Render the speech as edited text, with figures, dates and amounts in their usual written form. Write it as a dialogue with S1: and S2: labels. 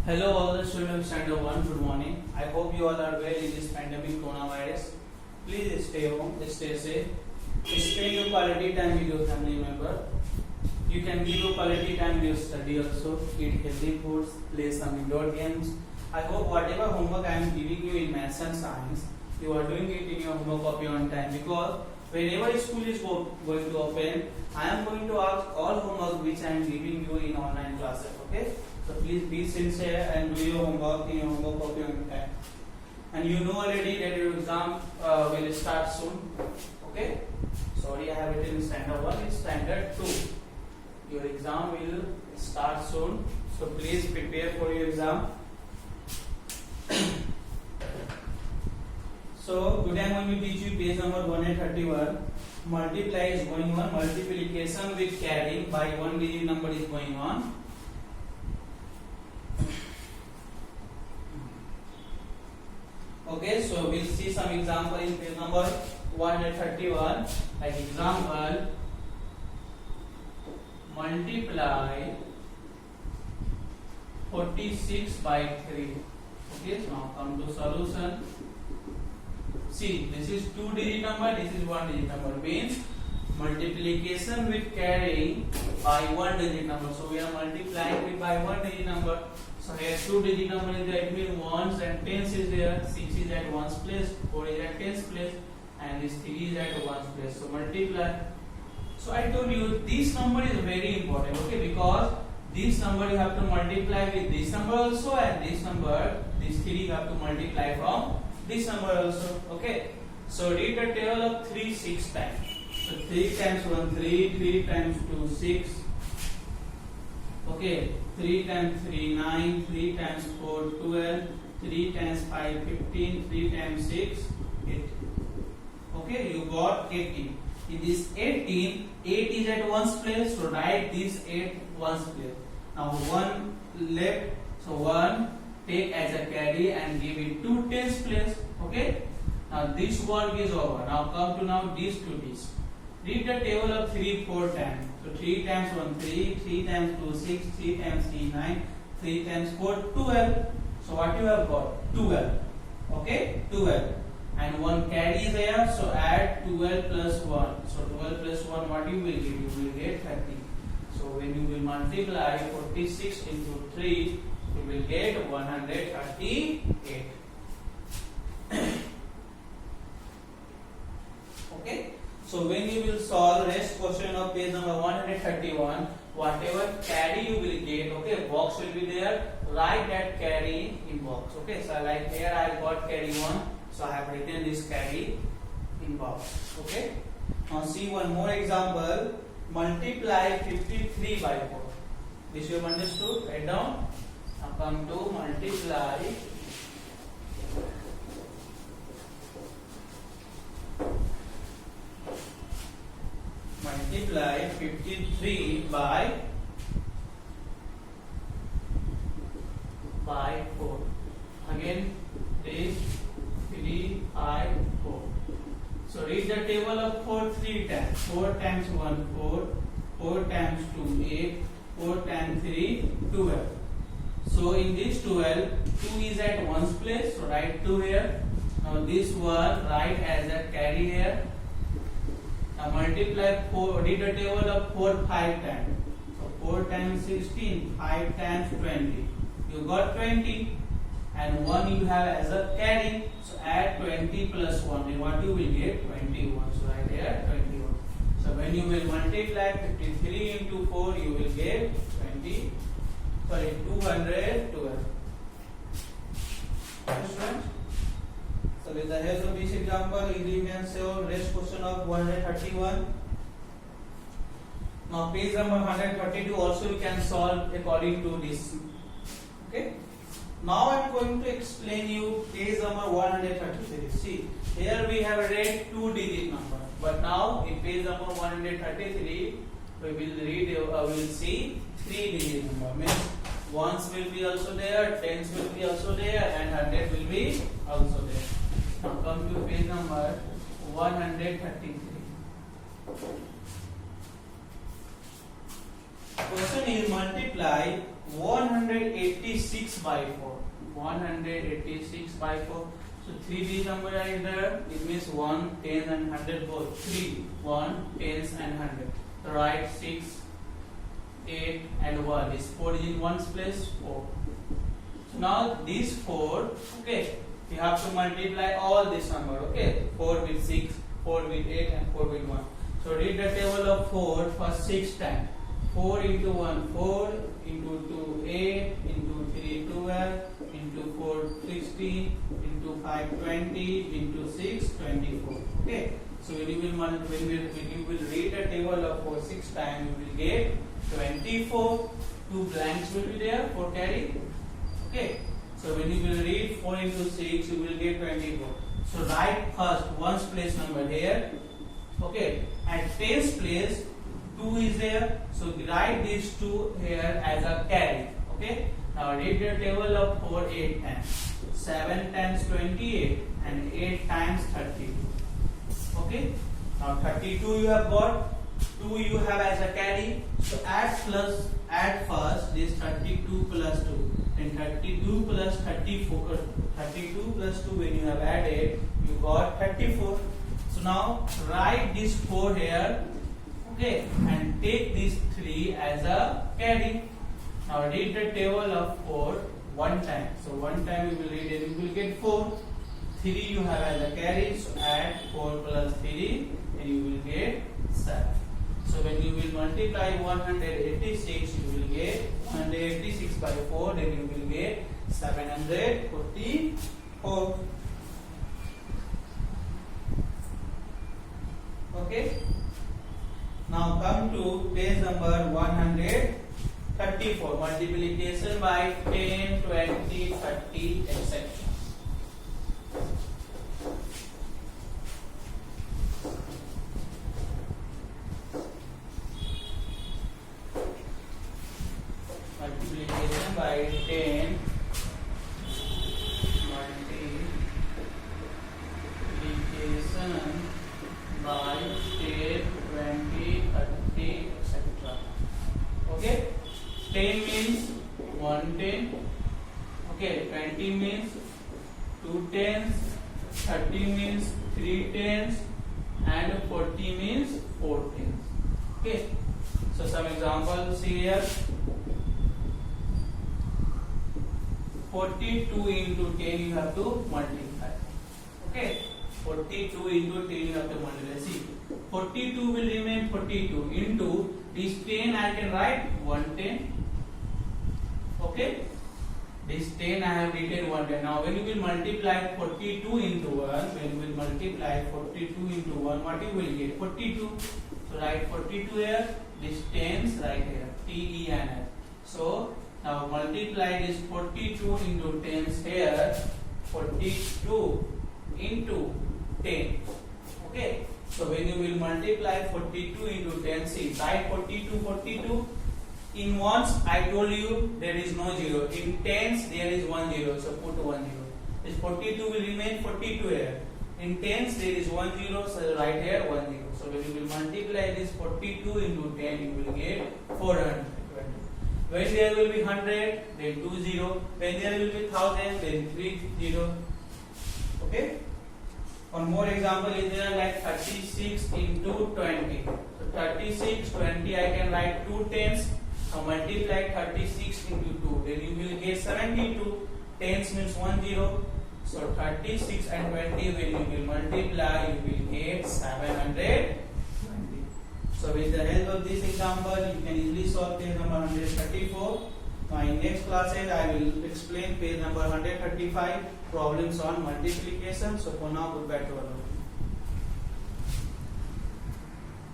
S1: Hello all the students of standard 1, good morning. I hope you all are well in this pandemic coronavirus. Please stay home, stay safe. Spend your quality time with your family member. You can give your quality time with your study also. Eat healthy foods, play some indoor games. I hope whatever homework I am giving you in maths and science, you are doing it in your homework copy on time, because whenever school is going to open, I am going to ask all homework which I am giving you in online classes. Okay? So please be sincere and do your homework in your homework copy on time. And you know already that your exam will start soon. Okay? Sorry, I have written in standard 1, it's standard 2. Your exam will start soon. So please prepare for your exam. So today I am going to teach you page number 131. Multiply is going on. Multiplication with carrying by one digit number is going on. Okay, so we'll see some example in page number 131. Like example, multiply 46 by 3. Okay, so now come to solution. See, this is 2-digit number, this is 1-digit number. Means multiplication with carrying by 1-digit number. So we are multiplying with by 1-digit number. So here 2-digit number is there, it means ones and tens is there. 6 is at ones place, 4 is at tens place, and this 3 is at ones place. So multiply. So I told you this number is very important, okay, because this number you have to multiply with this number also, and this number, this 3 you have to multiply from this number also. Okay. So read the table of 3 6 times. So 3 times 1 3, 3 times 2 6. Okay. 3 times 3 9, 3 times 4 12, 3 times 5 15, 3 times 6 8. Okay, you got 18. In this 18, 8 is at ones place, so write this 8 ones place. Now 1 left, so 1 take as a carry and give it to tens place. Okay. Now this work is over. Now come to now this to this. Read the table of 3 4 times. So 3 times 1 3, 3 times 2 6, 3 times 3 9, 3 times 4 12. So what you have got? 12. Okay, 12. And 1 carry is there, so add 12 plus 1. So 12 plus 1, what you will get? You will get 30. So when you will multiply 46 into 3, you will get 138. Okay. So when you will solve rest question of page number 131, whatever carry you will get, okay, box will be there, write that carry in box. Okay, so like here I got carry 1, so I have written this carry in box. Okay. Now see one more example, multiply 53 by 4. This you have understood? Write down. Now come to multiply 53 by 4. Again this 3 by 4. So read the table of 4 3 times. 4 times 1 4, 4 times 2 8, 4 times 3 12. So in this 12, 2 is at ones place, so write 2 here. Now this one write as a carry here. Now multiply 4, read the table of 4 5 times. So 4 times 16, 5 times 20. You got 20, and 1 you have as a carry. So add 20 plus 1, then what you will get? 21. So right here 21. So when you will multiply 53 into 4, you will get 212. Students? So with the help of this example, you can solve rest question of 131. Now page number 132 also you can solve according to this. Okay. Now I am going to explain you page number 133. See, here we have read 2-digit number, but now in page number 133 we will see 3-digit number. Means ones will be also there, tens will be also there, and 100 will be also there. Now come to page number 133. Question is multiply multiply 186 by 4. 186 by 4. So 3 digit number are there. It means 1, 10 and 100 both. 3, 1, 10s and 100. So write 6, 8 and 1. This 4 is in ones place, 4. So now these 4, okay, you have to multiply all this number, okay. 4 with 6, 4 with 8 and 4 with 1. So read the table of 4 for 6 times. 4 into 1, 4, into 2, 8, into 3, 12, into 4, 16, into 5, 20, into 6, 24. Okay. So when you will read the table of 4 6 times, you will get 24. 2 blanks will be there for carry. Okay. So when you will read 4 into 6, you will get 24. So write first ones place number here. Okay. At tens place 2 is there. So write these 2 here as a carry. Okay. Now read the table of 4 8 times. 7 times 28 and 8 times 32. Okay. Now 32 you have got. 2 you have as a carry. So add first this 32 plus 2. And 32 plus 34. 32 plus 2 when you have added, you got 34. So now write this 4 here. Okay. And take this 3 as a carry. Now read the table of 4 one time. So one time you will read it, you will get 4. 3 you have as a carry. So add 4 plus 3 and you will get 7. So when you will multiply 186, you will get 186 by 4, then you will get 744. Okay. Now come to page number 134. Multiplication by 10, 20, 30, etc. Multiplication by 10, multiplication by 10, 20, 30, etc. Okay. 10 means 1 10. Okay. 20 means 2 tens. 30 means 3 tens. And 40 means 4 tens. Okay. So some examples here. 42 into 10 you have to multiply. Okay. 42 into 10 you have to multiply. See, 42 will remain 42 into this 10 I can write 110. Okay. This 10 I have written 110. Now when you will multiply 42 into 1, when you will multiply 42 into 1, what you will get? 42. So write 42 here. This 10s right here. T-E-N-S. So now multiply this 42 into 10s here. 42 into 10. Okay. So when you will multiply 42 into 10, see, write 42, 42. In ones, I told you there is no 0. In tens, there is 1 0. So put 1 0. This 42 will remain 42 here. In tens, there is 1 0. So write here 1 0. So when you will multiply this 42 into 10, you will get 420. When there will be 100, then 2 0. When there will be 1000, then 3 0. Okay. One more example is there, like 36 into 20. So 36, 20, I can write 2 tens. Now multiply 36 into 2. Then you will get 72. Tens means 1 0. So 36 and 20, when you will multiply, you will get 720. So with the help of this example, you can easily solve page number 134. Now in next classes, I will explain page number 135, problems on multiplication. So for now, goodbye to all of you.